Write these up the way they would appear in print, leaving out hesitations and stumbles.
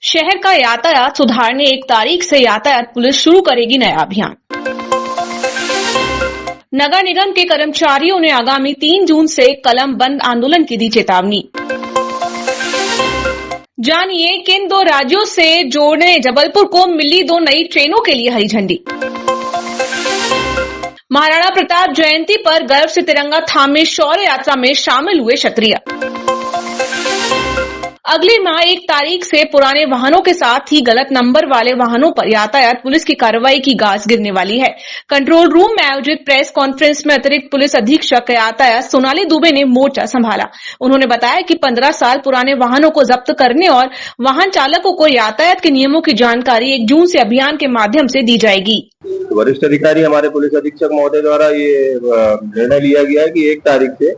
शहर का यातायात सुधारने 1 तारीख से यातायात पुलिस शुरू करेगी नया अभियान। नगर निगम के कर्मचारियों ने आगामी 3 जून से कलम बंद आंदोलन की दी चेतावनी। जानिए किन 2 राज्यों से जोड़ने जबलपुर को मिली 2 नई ट्रेनों के लिए हरी झंडी। महाराणा प्रताप जयंती पर गर्व से तिरंगा थामे शौर्य यात्रा में शामिल हुए क्षत्रिय। अगली माह 1 तारीख से पुराने वाहनों के साथ ही गलत नंबर वाले वाहनों पर यातायात पुलिस की कार्रवाई की गाज गिरने वाली है। कंट्रोल रूम में आयोजित प्रेस कॉन्फ्रेंस में अतिरिक्त पुलिस अधीक्षक यातायात सोनाली दुबे ने मोर्चा संभाला। उन्होंने बताया कि 15 साल पुराने वाहनों को जब्त करने और वाहन चालकों को यातायात के नियमों की जानकारी 1 जून से अभियान के माध्यम से दी जाएगी। वरिष्ठ अधिकारी हमारे पुलिस अधीक्षक महोदय द्वारा ये निर्णय लिया गया है कि 1 तारीख से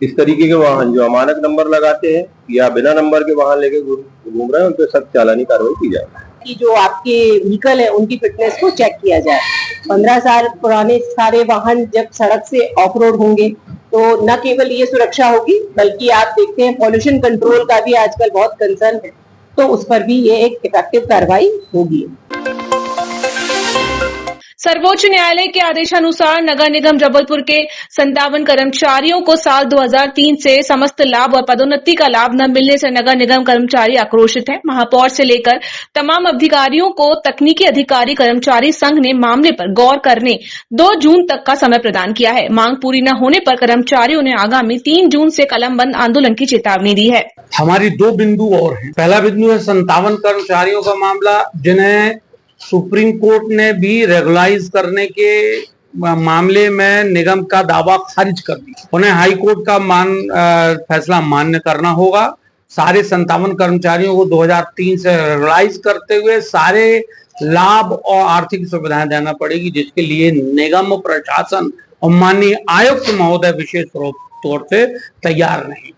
इस तरीके के वाहन जो अमानक नंबर लगाते हैं या बिना नंबर के वाहन लेके घूम रहे हैं उन पर सख्त चालानी कार्रवाई की जाए कि जो आपके व्हीकल है उनकी फिटनेस को चेक किया जाए। 15 साल पुराने सारे वाहन जब सड़क से ऑफ रोड होंगे तो न केवल ये सुरक्षा होगी बल्कि आप देखते हैं पॉल्यूशन कंट्रोल का भी आजकल बहुत कंसर्न है, तो उस पर भी ये एक इफेक्टिव कार्रवाई होगी। सर्वोच्च न्यायालय के आदेशानुसार नगर निगम जबलपुर के 57 कर्मचारियों को साल 2003 से समस्त लाभ और पदोन्नति का लाभ न मिलने से नगर निगम कर्मचारी आक्रोशित हैं। महापौर से लेकर तमाम अधिकारियों को तकनीकी अधिकारी कर्मचारी संघ ने मामले पर गौर करने 2 जून तक का समय प्रदान किया है। मांग पूरी न होने पर कर्मचारियों ने आगामी 3 जून से कलम बंद आंदोलन की चेतावनी दी है। हमारी 2 बिंदु और हैं। पहला बिंदु है 57 कर्मचारियों का मामला जिन्हें सुप्रीम कोर्ट ने भी रेगुलाइज करने के मामले में निगम का दावा खारिज कर दिया। उन्हें हाई कोर्ट का फैसला मान्य करना होगा। सारे 57 कर्मचारियों को 2003 से रेगुलाइज करते हुए सारे लाभ और आर्थिक सुविधाएं देना पड़ेगी, जिसके लिए निगम प्रशासन और माननीय आयुक्त महोदय विशेष तौर से तैयार नहीं।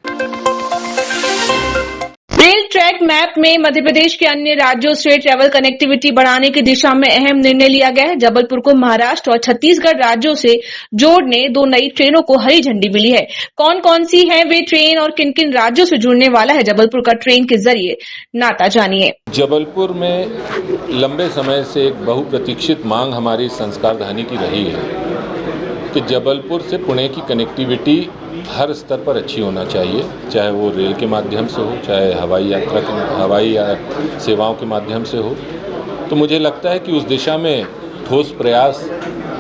रेल ट्रैक मैप में मध्य प्रदेश के अन्य राज्यों से ट्रैवल कनेक्टिविटी बढ़ाने की दिशा में अहम निर्णय लिया गया है। जबलपुर को महाराष्ट्र और छत्तीसगढ़ राज्यों से जोड़ने 2 नई ट्रेनों को हरी झंडी मिली है। कौन कौन सी है वे ट्रेन और किन किन राज्यों से जुड़ने वाला है जबलपुर का ट्रेन के जरिए, नाता जानिए। जबलपुर में लंबे समय से एक बहुप्रतीक्षित मांग हमारी संस्कारधानी की रही है कि जबलपुर से पुणे की कनेक्टिविटी हर स्तर पर अच्छी होना चाहिए, चाहे वो रेल के माध्यम से हो, चाहे हवाई सेवाओं के माध्यम से हो। तो मुझे लगता है कि उस दिशा में ठोस प्रयास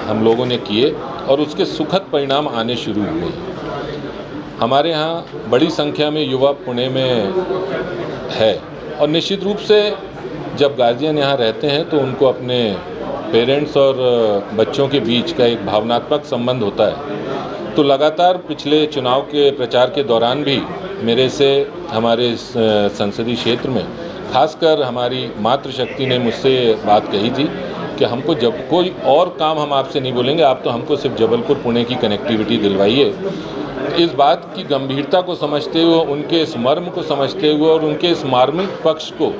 हम लोगों ने किए और उसके सुखद परिणाम आने शुरू हुए। हमारे यहाँ बड़ी संख्या में युवा पुणे में है और निश्चित रूप से जब गार्जियन यहाँ रहते हैं तो उनको अपने पेरेंट्स और बच्चों के बीच का एक भावनात्मक संबंध होता है। तो लगातार पिछले चुनाव के प्रचार के दौरान भी मेरे से हमारे संसदीय क्षेत्र में खासकर हमारी मातृशक्ति ने मुझसे बात कही थी कि हमको जब कोई और काम हम आपसे नहीं बोलेंगे, आप तो हमको सिर्फ जबलपुर पुणे की कनेक्टिविटी दिलवाइए। इस बात की गंभीरता को समझते हुए, उनके इस मर्म को समझते हुए और उनके इस मार्मिक पक्ष को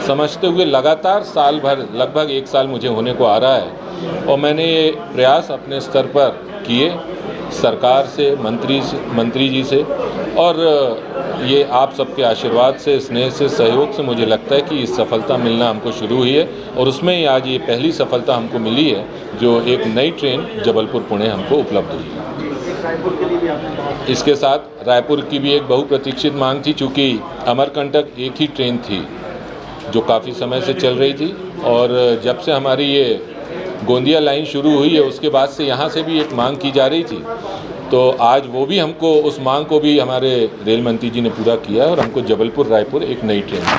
समझते हुए लगातार साल भर, लगभग 1 साल मुझे होने को आ रहा है और मैंने ये प्रयास अपने स्तर पर किए सरकार से, मंत्री जी से, और ये आप सबके आशीर्वाद से, स्नेह से, सहयोग से मुझे लगता है कि इस सफलता मिलना हमको शुरू हुई है और उसमें ही आज ये पहली सफलता हमको मिली है जो एक नई ट्रेन जबलपुर पुणे हमको उपलब्ध हुई है। इसके साथ रायपुर की भी एक बहुप्रतीक्षित मांग थी, चूँकि अमरकंटक एक ही ट्रेन थी जो काफ़ी समय से चल रही थी और जब से हमारी ये गोंदिया लाइन शुरू हुई है उसके बाद से यहाँ से भी एक मांग की जा रही थी। तो आज वो भी हमको, उस मांग को भी हमारे रेल मंत्री जी ने पूरा किया और हमको जबलपुर रायपुर एक नई ट्रेन।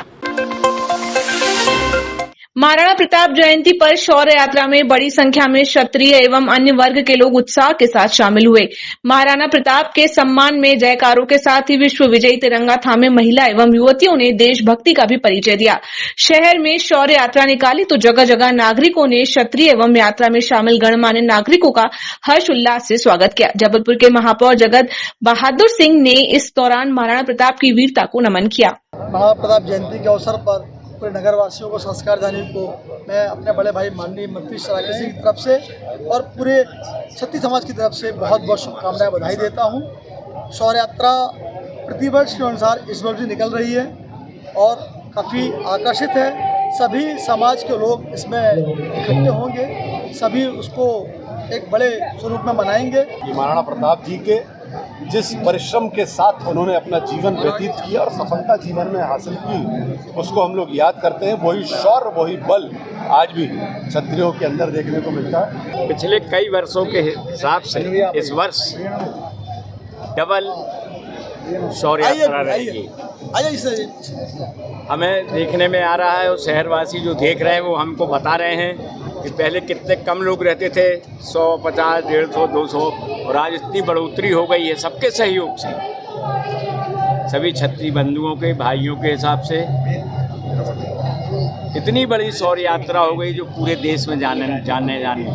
महाराणा प्रताप जयंती पर शौर्य यात्रा में बड़ी संख्या में क्षत्रिय एवं अन्य वर्ग के लोग उत्साह के साथ शामिल हुए। महाराणा प्रताप के सम्मान में जयकारों के साथ ही विश्व विजयी तिरंगा थामे महिला एवं युवतियों ने देशभक्ति का भी परिचय दिया। शहर में शौर्य यात्रा निकाली तो जगह जगह नागरिकों ने क्षत्रिय एवं यात्रा में शामिल गणमान्य नागरिकों का हर्ष उल्लास से स्वागत किया। जबलपुर के महापौर जगत बहादुर सिंह ने इस दौरान महाराणा प्रताप की वीरता को नमन किया। महाराणा प्रताप जयंती के अवसर पर पूरे नगर वासियों को, संस्कारधानी को मैं अपने बड़े भाई माननीय मंत्री सराके सिंह की तरफ से और पूरे क्षत्रिय समाज की तरफ से बहुत बहुत शुभकामनाएं, बधाई देता हूं। शौर्य यात्रा प्रतिवर्ष के अनुसार इस वर्ष भी निकल रही है और काफ़ी आकर्षित है। सभी समाज के लोग इसमें इकट्ठे होंगे, सभी उसको एक बड़े स्वरूप में मनाएंगे। कि महाराणा प्रताप जी के जिस परिश्रम के साथ उन्होंने अपना जीवन व्यतीत किया और सफलता जीवन में हासिल की, उसको हम लोग याद करते हैं। वही शौर्य, वही बल आज भी क्षत्रियों के अंदर देखने को मिलता है। पिछले कई वर्षों के हिसाब से इस वर्ष डबल शौर्य यात्रा रहेगी। हमें देखने में आ रहा है और शहरवासी जो देख रहे हैं वो हमको बता रहे हैं कि पहले कितने कम लोग रहते थे, 100, 50, 150, 200, और आज इतनी बढ़ोतरी हो गई है सबके सहयोग से, सभी क्षत्रिय बंधुओं के, भाइयों के हिसाब से इतनी बड़ी शौर्य यात्रा हो गई जो पूरे देश में जाने लगी।